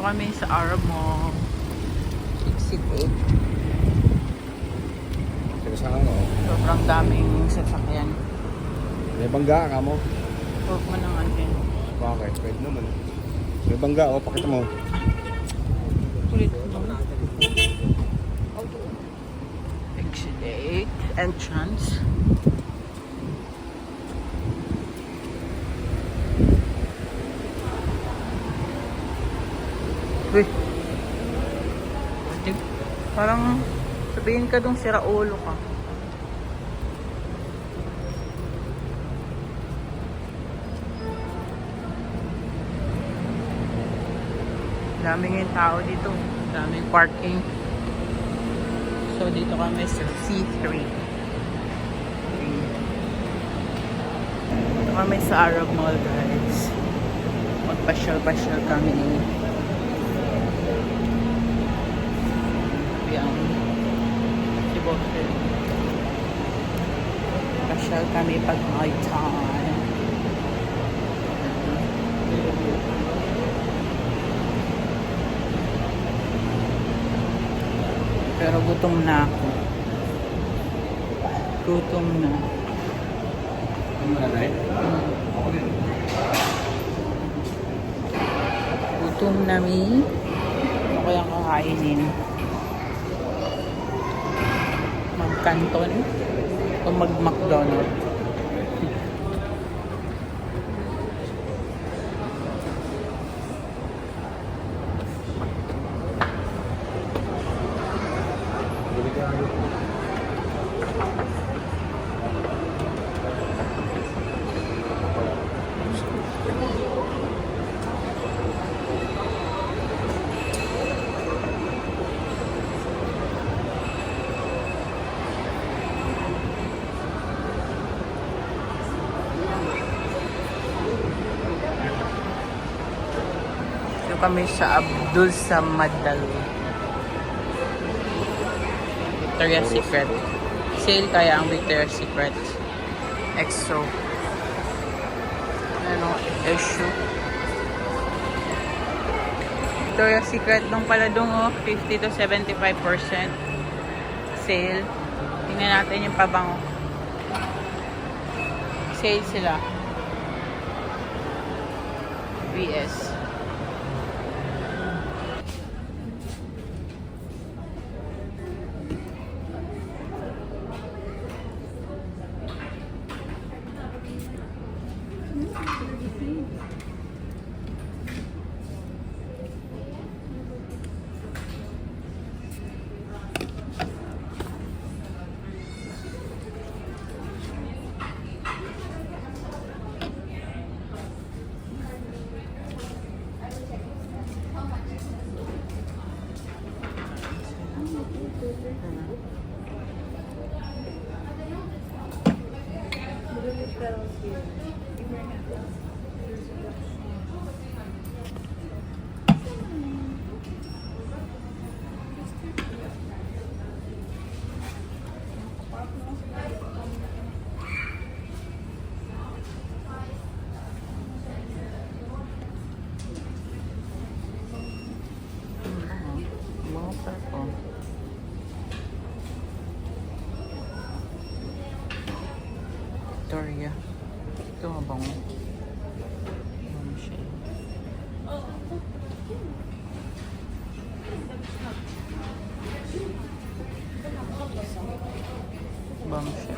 kami sa Arab Mall. Exit 8. Pero sa ano? Sobrang daming sasakyan. May bangga ka mo? Huwag mo nang anhin. Bakit? Pwede naman. May bangga, oh. Pakita mo. Kulit mo. Exit 8. Entrance. Uy. Parang sabihin ka dong sira ulo ka. Daming yung tao dito. Daming parking. So dito kami sa C3. Dito kami sa Arab Mall, guys. Magpasyal-pasyal kami. Yan. Pasyal kami pag night time. Pero gutom na ako. Gutom na. Gutom na mi. Ano kayang kakainin? Mag-Canton o mag-McDonald? Kami sa Abdul Samad Victoria's Secret. Sale kaya ang Victoria's Secret. EXO. Ano? Issue. Victoria's Secret dong pala dong, oh. 50 to 75% sale. Tingnan natin yung pabango. Sale sila. VS. Victoria. Ito mabango. Ano siya? Bango siya.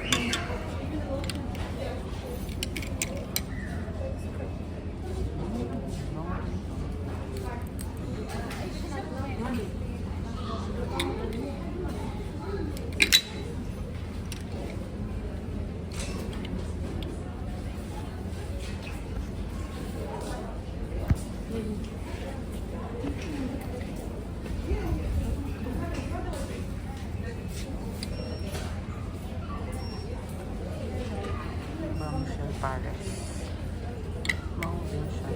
Paris. Maubos siya.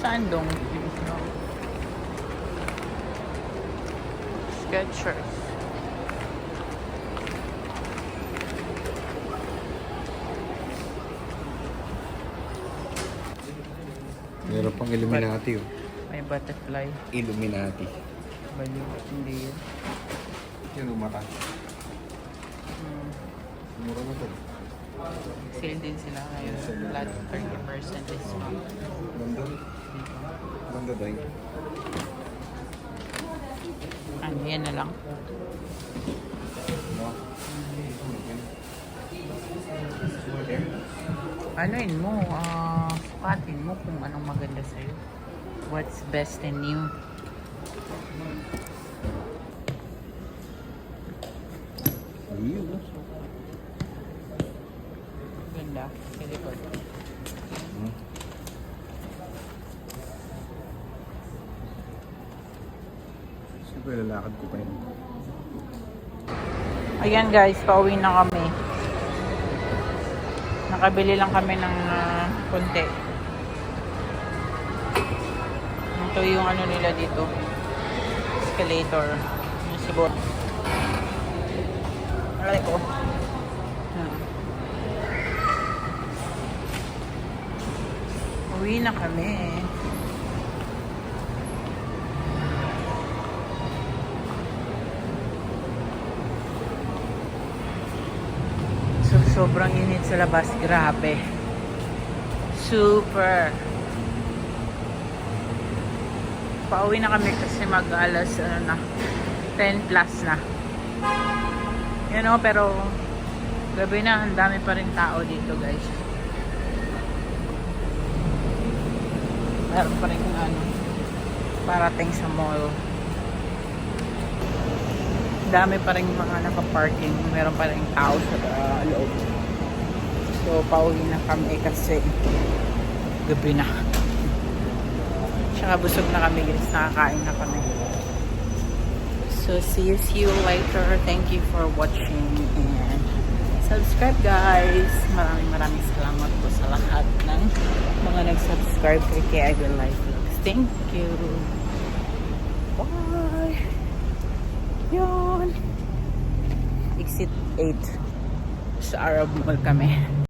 Saan dong? Skechers. Meron pang Illuminati oh. May butterfly. Illuminati. Baliw. Hindi yun. Yan umata. Mura na to. Sale din sila ngayon. Lahat 30% discount. Ganda. Ganda tayo. Ano yan na lang? Anuin mo, sukatin mo kung anong maganda sa'yo. What's best in you? Ganda. Silikon. Siyempre lalakad ko pa yun. Ayan guys, pauwi na kami. Nakabili lang kami ng konti. Ito yung ano nila dito. Escalator. Yung sibot. Alay ko. Uwi na kami. So, sobrang init sa labas. Grabe. Super. Pauwi na kami kasi mag-alas ano na, 10 plus na. You know, pero gabi na, ang dami pa rin tao dito guys. Meron pa rin ano, parating sa mall. Dami pa rin mga naka-parking. Meron pa rin tao sa loob. So, pauwi na kami kasi gabi na. Tsaka busog na kami guys. Nakakain na kami. So, see you later. Thank you for watching and subscribe guys. Maraming salamat po sa lahat ng mga nag-subscribe kay K-Idol Life Vlogs. Thank you. Bye! Yun! Exit 8 sa Arab Mall kami.